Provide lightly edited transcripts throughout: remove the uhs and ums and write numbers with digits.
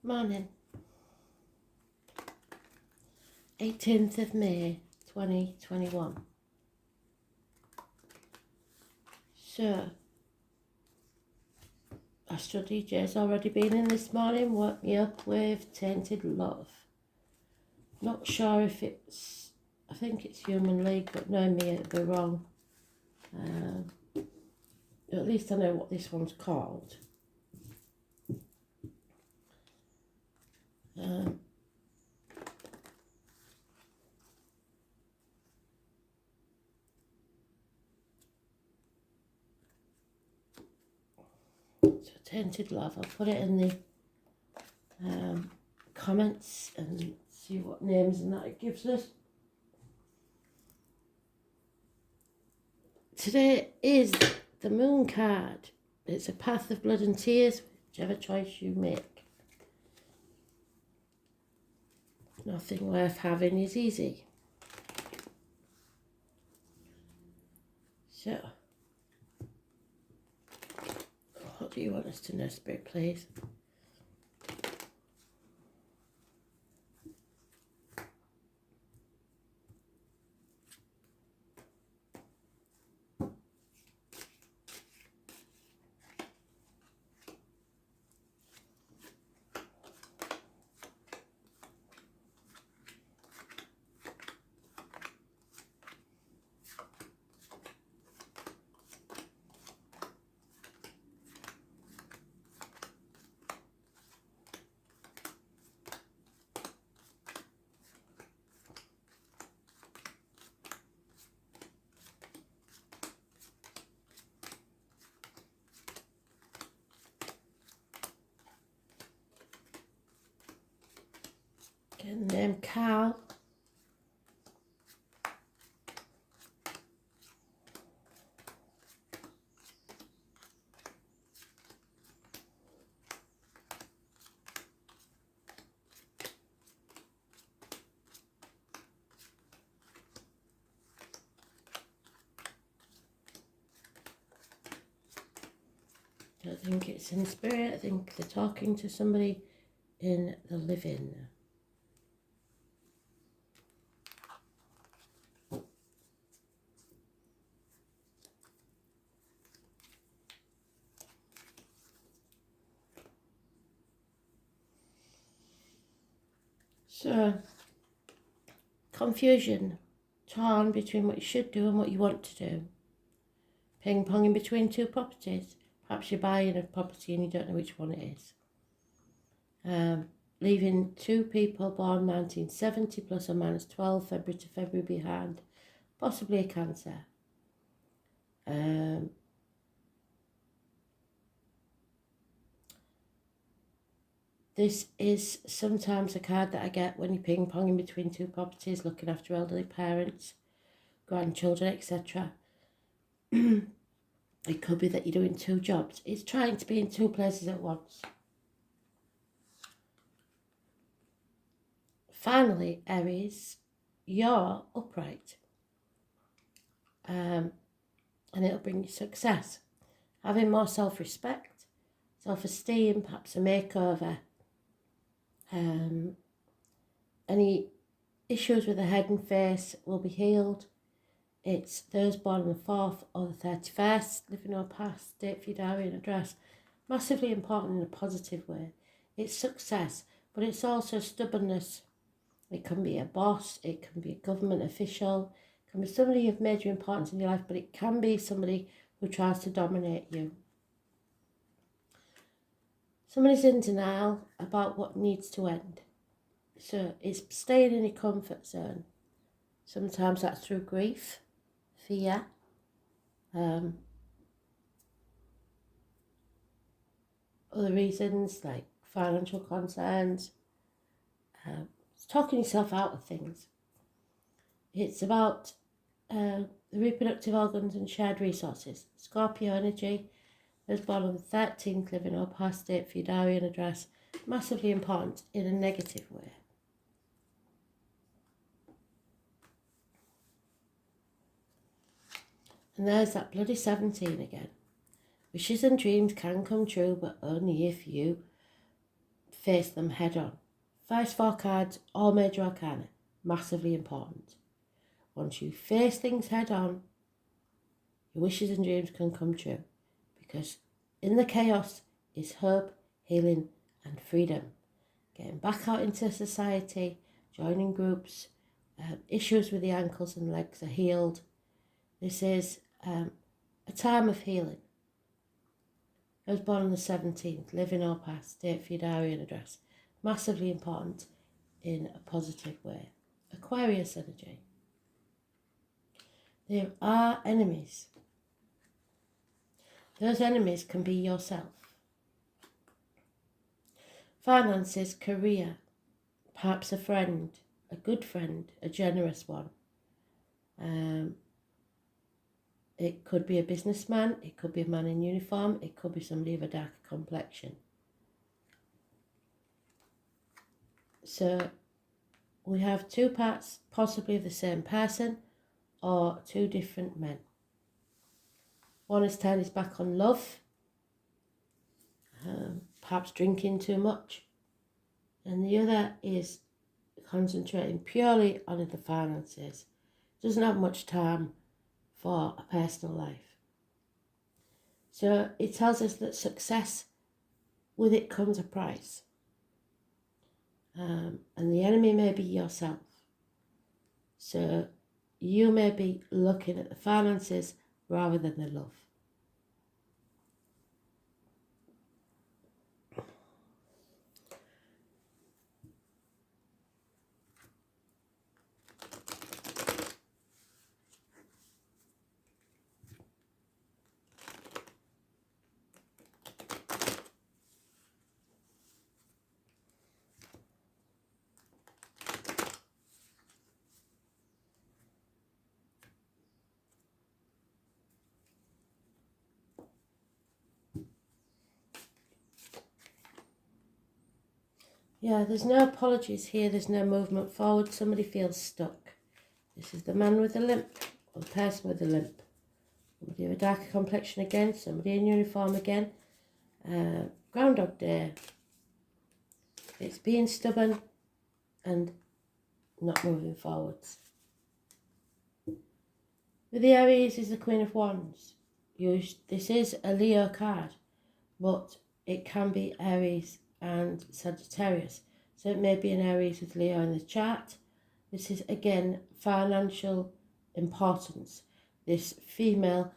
Morning. 18th of May 2021. So, Astro DJ's already been in this morning, woke me up with Untitled Love. Not sure if it's, I think it's Human League, but knowing me it'd be wrong. At least I know what this one's called. So Tainted Love, I'll put it in the comments and see what names and that it gives us. Today is the Moon card. It's a path of blood and tears, whichever choice you make. Nothing worth having is easy. So, what do you want us to know, Spirit, please? Get the name Carl. I don't think it's in spirit. I think they're talking to somebody in the living. So, confusion, torn between what you should do and what you want to do. Ping-ponging between two properties. Perhaps you're buying a property and you don't know which one it is. Leaving two people born 1970 plus or minus 12 February to February behind. Possibly a Cancer. This is sometimes a card that I get when you're ping-ponging between two properties, looking after elderly parents, grandchildren, etc. It could be that you're doing two jobs. It's trying to be in two places at once. Finally, Aries, you're upright. And it'll bring you success. Having more self-respect, self-esteem, perhaps a makeover. Any issues with the head and face will be healed. It's those born on the 4th or the 31st, living or past, date for your diary and address. Massively important in a positive way. It's success, but it's also stubbornness. It can be a boss, it can be a government official, it can be somebody of major importance in your life, but it can be somebody who tries to dominate you. Somebody's in denial about what needs to end. So it's staying in your comfort zone. Sometimes that's through grief, fear, other reasons like financial concerns, talking yourself out of things. It's about the reproductive organs and shared resources. Scorpio energy, those born on the 13th, living or past, date for your diary and address. Massively important in a negative way. And there's that bloody 17 again. Wishes and dreams can come true, but only if you face them head on. First 4 cards, all major arcana, massively important. Once you face things head on, your wishes and dreams can come true, because in the chaos is hope, healing and freedom. Getting back out into society, joining groups, issues with the ankles and legs are healed. This is a time of healing. I was born on the 17th, living or past, date for your diary and address. Massively important in a positive way. Aquarius energy. There are enemies. Those enemies can be yourself. Finances, career, perhaps a friend, a good friend, a generous one. It could be a businessman, it could be a man in uniform, it could be somebody of a darker complexion. So we have 2 parts, possibly of the same person, or 2 different men. One has turned his back on love, perhaps drinking too much, and the other is concentrating purely on the finances. Doesn't have much time for a personal life. So it tells us that success, with it comes a price. And the enemy may be yourself. So you may be looking at the finances rather than the love. Yeah, there's no apologies here, there's no movement forward, somebody feels stuck. This is the man with the limp, or the person with the limp. Somebody with a darker complexion again, somebody in uniform again. Groundhog Day. It's being stubborn and not moving forwards. With the Aries is the Queen of Wands. This is a Leo card, but it can be Aries and Sagittarius. So it may be an Aries with Leo in the chart. This is again financial importance. This female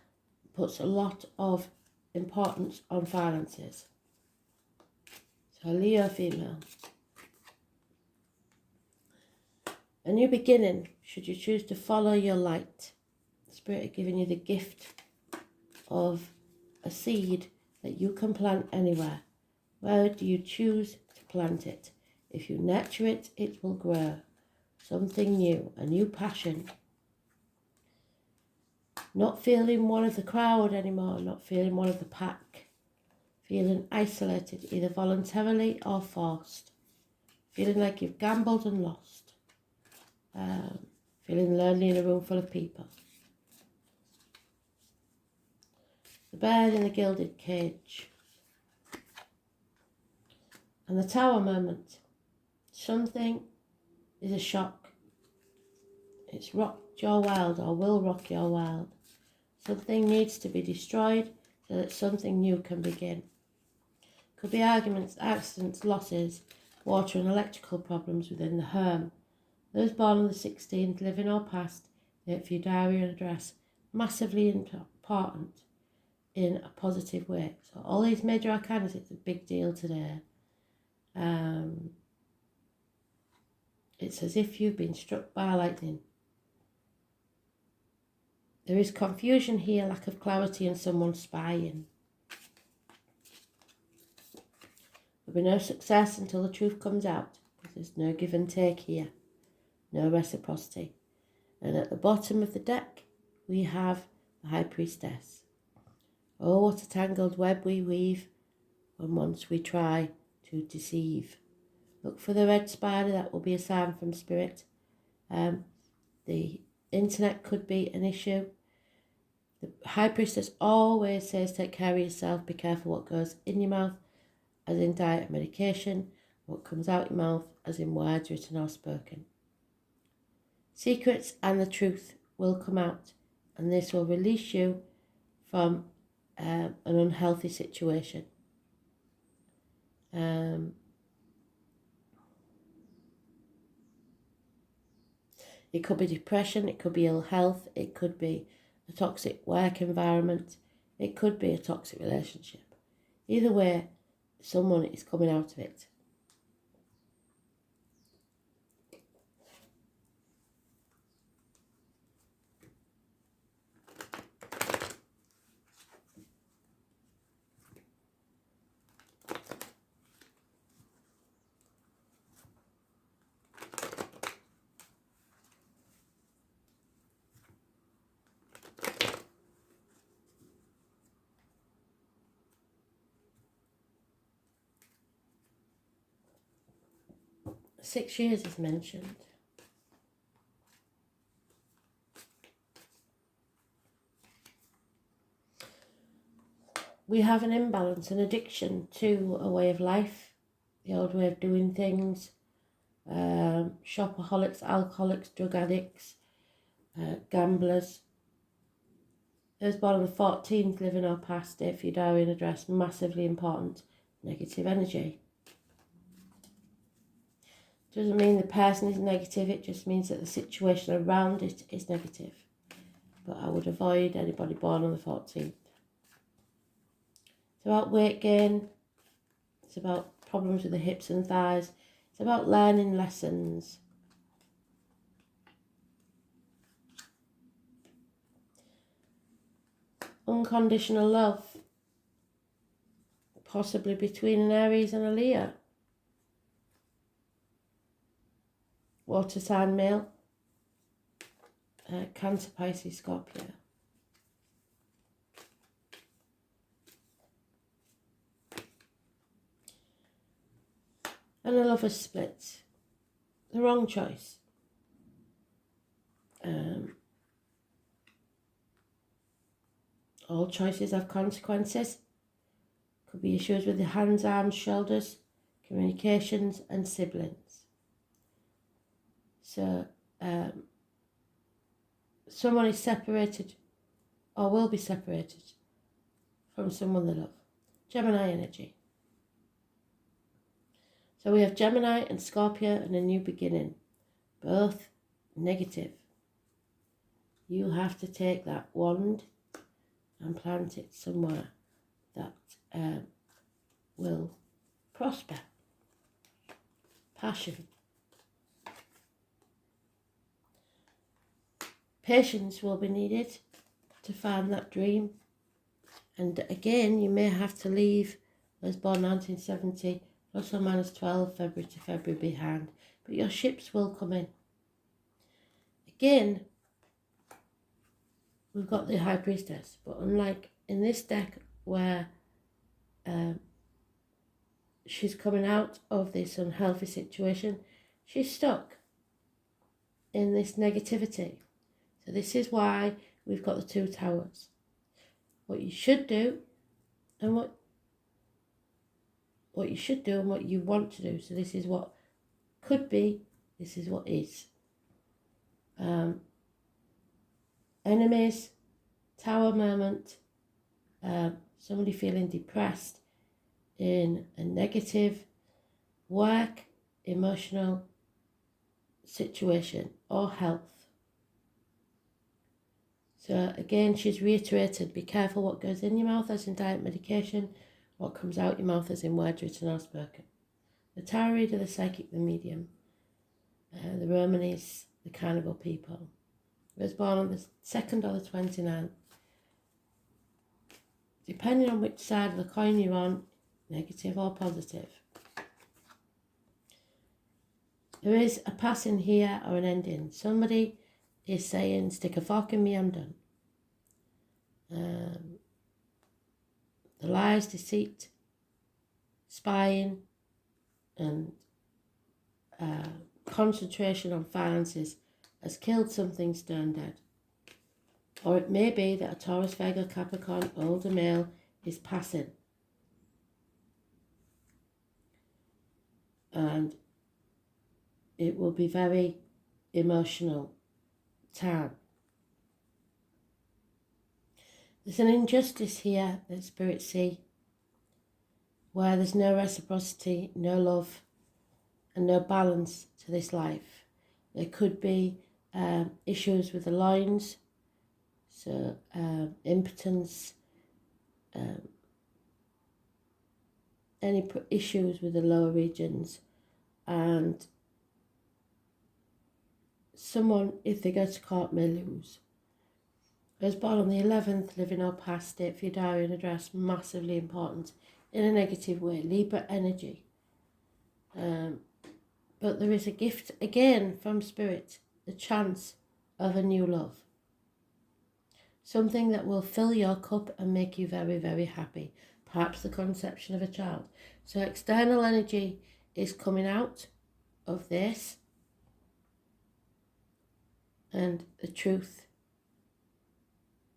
puts a lot of importance on finances. So a Leo female. A new beginning, should you choose to follow your light. Spirit are giving you the gift of a seed that you can plant anywhere. Where do you choose to plant it? If you nurture it, it will grow. Something new, a new passion. Not feeling one of the crowd anymore, not feeling one of the pack. Feeling isolated, either voluntarily or forced. Feeling like you've gambled and lost. Feeling lonely in a room full of people. The bird in the gilded cage. And the Tower moment. Something is a shock. It's rocked your world or will rock your world. Something needs to be destroyed so that something new can begin. Could be arguments, accidents, losses, water and electrical problems within the home. Those born on the 16th, living or past, date for your diary and address, massively important in a positive way. So all these major arcana, it's a big deal today. It's as if you've been struck by lightning. There is confusion here, lack of clarity and someone spying. There'll be no success until the truth comes out, because there's no give and take here, no reciprocity. And at the bottom of the deck, we have the High Priestess. Oh, what a tangled web we weave when once we try to deceive. Look for the red spider, that will be a sign from Spirit. The internet could be an issue. The High Priestess always says take care of yourself, be careful what goes in your mouth, as in diet and medication. what comes out your mouth, as in words written or spoken. Secrets and the truth will come out, and this will release you from an unhealthy situation. It could be depression, it could be ill health, it could be a toxic work environment, it could be a toxic relationship. Either way, someone is coming out of it. Six years is mentioned. We have an imbalance, an addiction to a way of life, the old way of doing things. Shopaholics, alcoholics, drug addicts, gamblers. Those born on the 14th, living or past, date for your diary and address, massively important. Negative energy. Doesn't mean the person is negative, it just means that the situation around it is negative. But I would avoid anybody born on the 14th. It's about weight gain. It's about problems with the hips and thighs. It's about learning lessons. Unconditional love. Possibly between an Aries and a Leo. Water sign male. Cancer, Pisces, Scorpio. And a lover's split. The wrong choice. All choices have consequences. Could be issues with the hands, arms, shoulders, communications and siblings. So someone is separated or will be separated from someone they love. Gemini energy. So we have Gemini and Scorpio and a new beginning. Both negative. You have to take that wand and plant it somewhere that will prosper. Passion. Patience will be needed to find that dream. And again, you may have to leave those born 1970 plus or minus 12 February to February behind. But your ships will come in. Again, we've got the High Priestess. But unlike in this deck where she's coming out of this unhealthy situation, she's stuck in this negativity. So this is why we've got the two towers. What you should do and what you should do and what you want to do. So this is what could be, this is what is. Enemies, tower moment, somebody feeling depressed in a negative work, emotional situation or health. So again, she's reiterated, be careful what goes in your mouth as in diet medication, what comes out your mouth as in words written or spoken. The tarot reader, the psychic, the medium, the Romanis, the carnival people. Was born on the 2nd or the 29th. Depending on which side of the coin you're on, negative or positive. There is a passing here or an ending. Somebody is saying, stick a fork in me, I'm done. The lies, deceit, spying, and concentration on finances has killed something stone dead. Or it may be that a Taurus, Virgo, Capricorn, older male is passing. and it will be very emotional time. There's an injustice here that spirits see, where there's no reciprocity, no love, and no balance to this life. There could be issues with the loins, so impotence, any issues with the lower regions, and someone, if they go to court, may lose. Those born on the 11th, living or past it, for your diary and address, massively important in a negative way. Libra energy. But there is a gift again from Spirit, the chance of a new love. Something that will fill your cup and make you very, very happy. Perhaps the conception of a child. So external energy is coming out of this, and the truth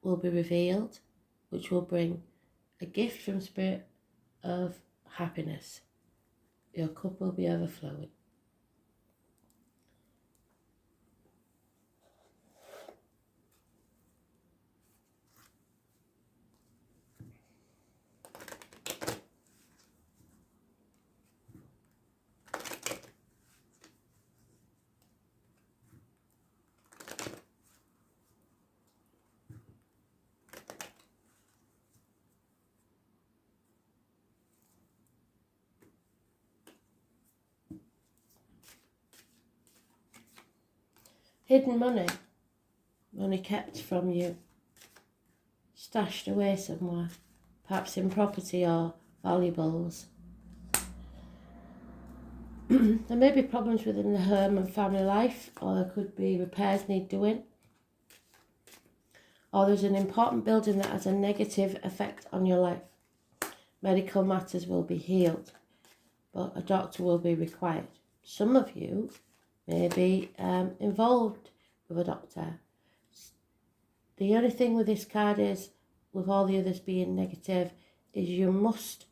will be revealed, which will bring a gift from Spirit of happiness. Your cup will be overflowing. Hidden money, money kept from you, stashed away somewhere, perhaps in property or valuables. There may be problems within the home and family life, or there could be repairs need doing, or there's an important building that has a negative effect on your life. Medical matters will be healed, but a doctor will be required. Some of you may be involved with a doctor. The only thing with this card is, with all the others being negative, is you must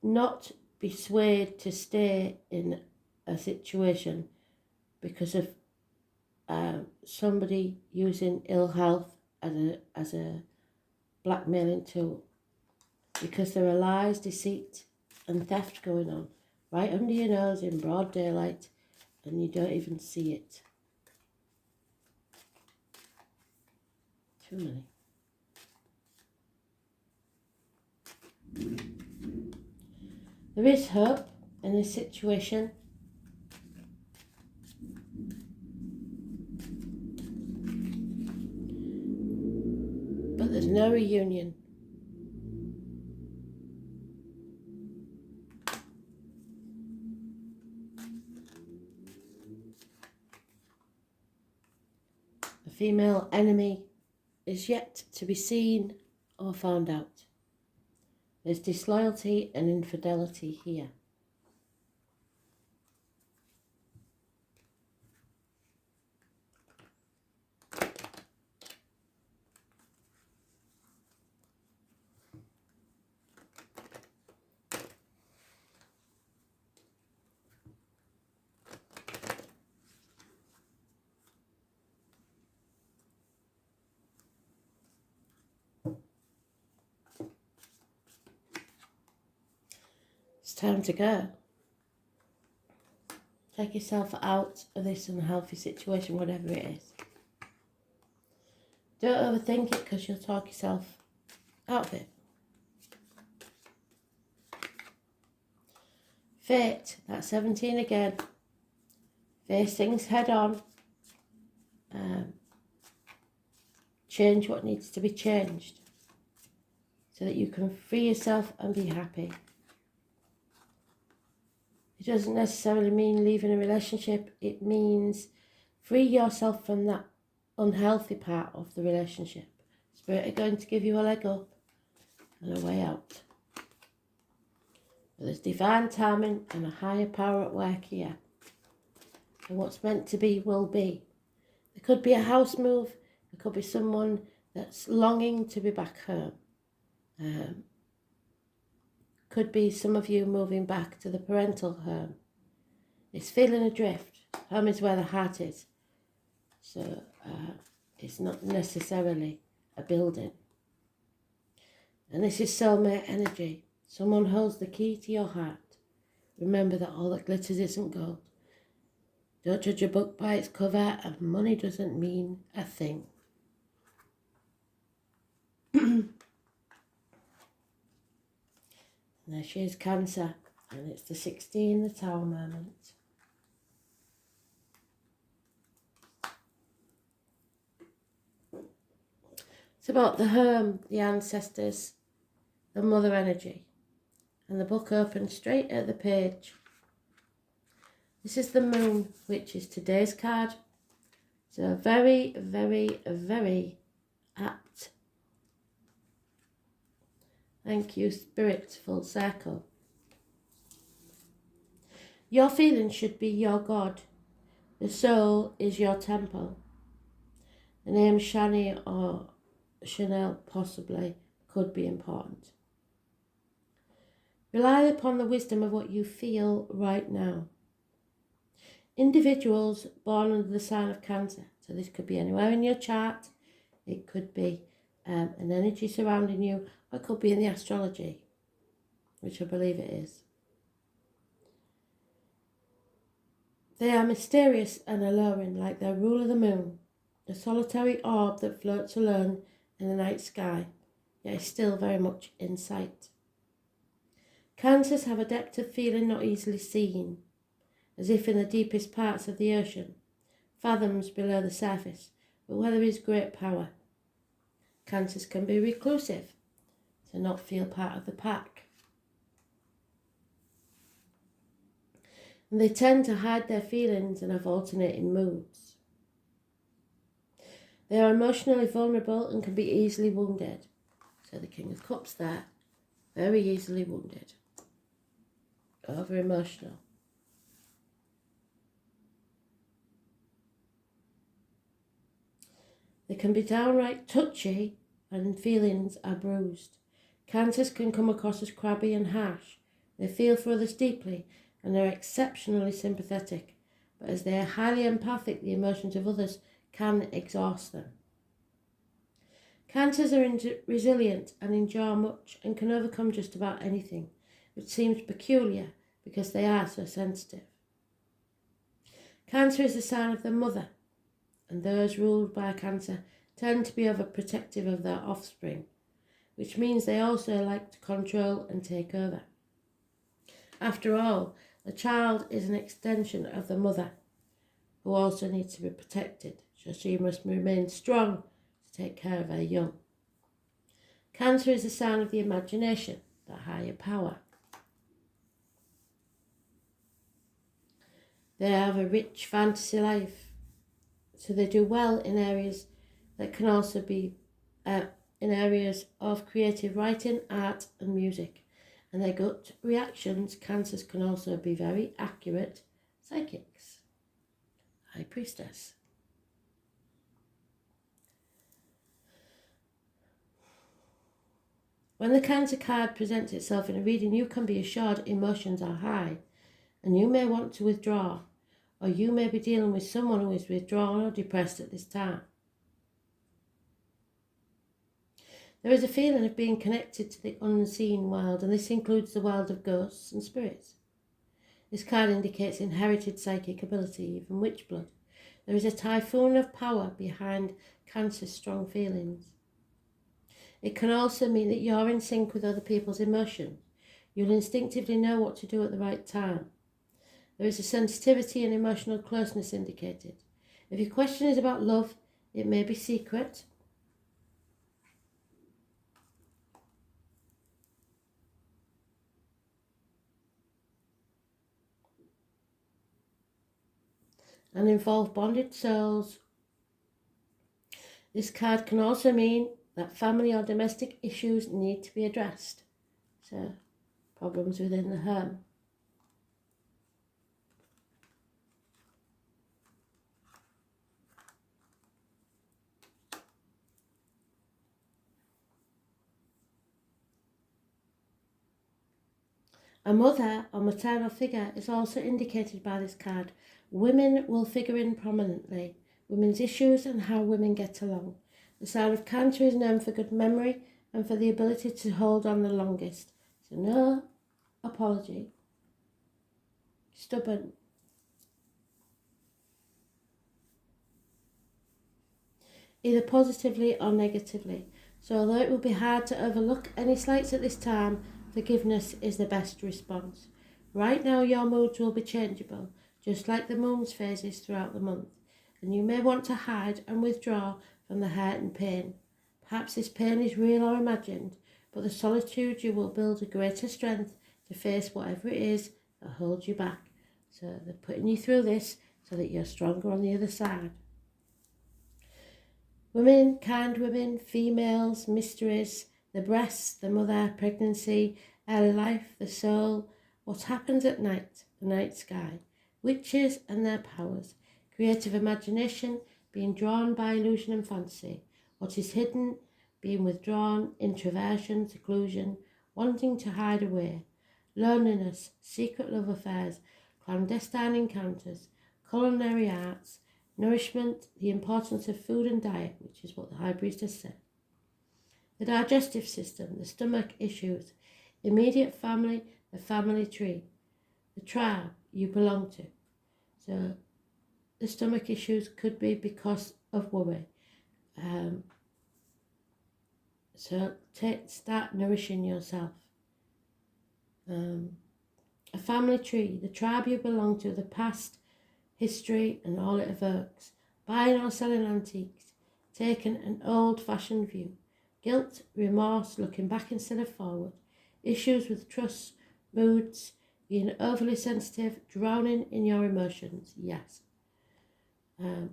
not be swayed to stay in a situation because of somebody using ill health as a blackmailing tool, because there are lies, deceit and theft going on right under your nose in broad daylight, and you don't even see it. Too many. There is hope in this situation. But there's no reunion. The female enemy is yet to be seen or found out. There's disloyalty and infidelity here. It's time to go. Take yourself out of this unhealthy situation, whatever it is. Don't overthink it, because you'll talk yourself out of it. Fate, that's 17 again. Face things head on. Change what needs to be changed so that you can free yourself and be happy. It doesn't necessarily mean leaving a relationship. It means free yourself from that unhealthy part of the relationship. Spirit are going to give you a leg up and a way out. But there's divine timing and a higher power at work here. And what's meant to be will be. There could be a house move. There could be someone that's longing to be back home. Could be some of you moving back to the parental home. It's feeling adrift. Home is where the heart is. So it's not necessarily a building. And this is soulmate energy. Someone holds the key to your heart. Remember that all that glitters isn't gold. Don't judge a book by its cover, and money doesn't mean a thing. And there she is, Cancer, and it's the 16, the Tower moment. It's about the home, the ancestors, the mother energy. And the book opens straight at the page. This is the Moon, which is today's card. So very, very, very apt. Thank you, Spirit, full circle. Your feelings should be your God. The soul is your temple. The name Shani or Chanel possibly could be important. Rely upon the wisdom of what you feel right now. Individuals born under the sign of Cancer, so this could be anywhere in your chart, it could be an energy surrounding you, or it could be in the astrology, which I believe it is. They are mysterious and alluring, like their ruler the moon, a solitary orb that floats alone in the night sky, yet is still very much in sight. Cancers have a depth of feeling not easily seen, as if in the deepest parts of the ocean, fathoms below the surface, but where there is great power. Cancers can be reclusive, to not feel part of the pack. And they tend to hide their feelings and have alternating moods. They are emotionally vulnerable and can be easily wounded. So the King of Cups there, very easily wounded. Over emotional. They can be downright touchy and feelings are bruised. Cancers can come across as crabby and harsh. They feel for others deeply and are exceptionally sympathetic, but as they are highly empathic, the emotions of others can exhaust them. Cancers are resilient and endure much and can overcome just about anything, which seems peculiar because they are so sensitive. Cancer is the sign of the mother, and those ruled by Cancer tend to be overprotective of their offspring, which means they also like to control and take over. After all, the child is an extension of the mother, who also needs to be protected, so she must remain strong to take care of her young. Cancer is a sign of the imagination, the higher power. They have a rich fantasy life, so they do well in areas that can also be in areas of creative writing, art and music. And their gut reactions, Cancers can also be very accurate psychics. High Priestess. When the Cancer card presents itself in a reading, you can be assured emotions are high and you may want to withdraw, or you may be dealing with someone who is withdrawn or depressed at this time. There is a feeling of being connected to the unseen world, and this includes the world of ghosts and spirits. This card indicates inherited psychic ability, even witch blood. There is a typhoon of power behind Cancer's strong feelings. It can also mean that you're in sync with other people's emotions. You'll instinctively know what to do at the right time. There is a sensitivity and emotional closeness indicated. If your question is about love, it may be secret. And involve bonded souls. This card can also mean that family or domestic issues need to be addressed. So, problems within the home. A mother or maternal figure is also indicated by this card. Women will figure in prominently. Women's issues and how women get along. The sign of Cancer is known for good memory and for the ability to hold on the longest. So no apology. Stubborn. Either positively or negatively. So although it will be hard to overlook any slights at this time, forgiveness is the best response. Right now your moods will be changeable, just like the moon's phases throughout the month, and you may want to hide and withdraw from the hurt and pain. Perhaps this pain is real or imagined, but the solitude you will build a greater strength to face whatever it is that holds you back. So they're putting you through this so that you're stronger on the other side. Women, kind women, females, mysteries, the breasts, the mother, pregnancy, early life, the soul, what happens at night, the night sky, witches and their powers, creative imagination, being drawn by illusion and fantasy, what is hidden, being withdrawn, introversion, seclusion, wanting to hide away, loneliness, secret love affairs, clandestine encounters, culinary arts, nourishment, the importance of food and diet, which is what the High Priestess said. The digestive system, the stomach issues, immediate family, the family tree, the tribe you belong to. So the stomach issues could be because of worry. So start nourishing yourself. A family tree, the tribe you belong to, the past, history and all it evokes, buying or selling antiques, taking an old-fashioned view, guilt, remorse, looking back instead of forward, issues with trust, moods, being overly sensitive, drowning in your emotions, yes.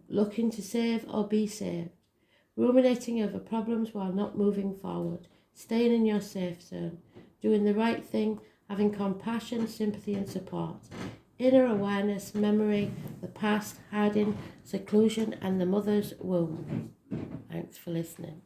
Looking to save or be saved, ruminating over problems while not moving forward, staying in your safe zone, doing the right thing, having compassion, sympathy and support, inner awareness, memory, the past, hiding, seclusion and the mother's womb. Thanks for listening.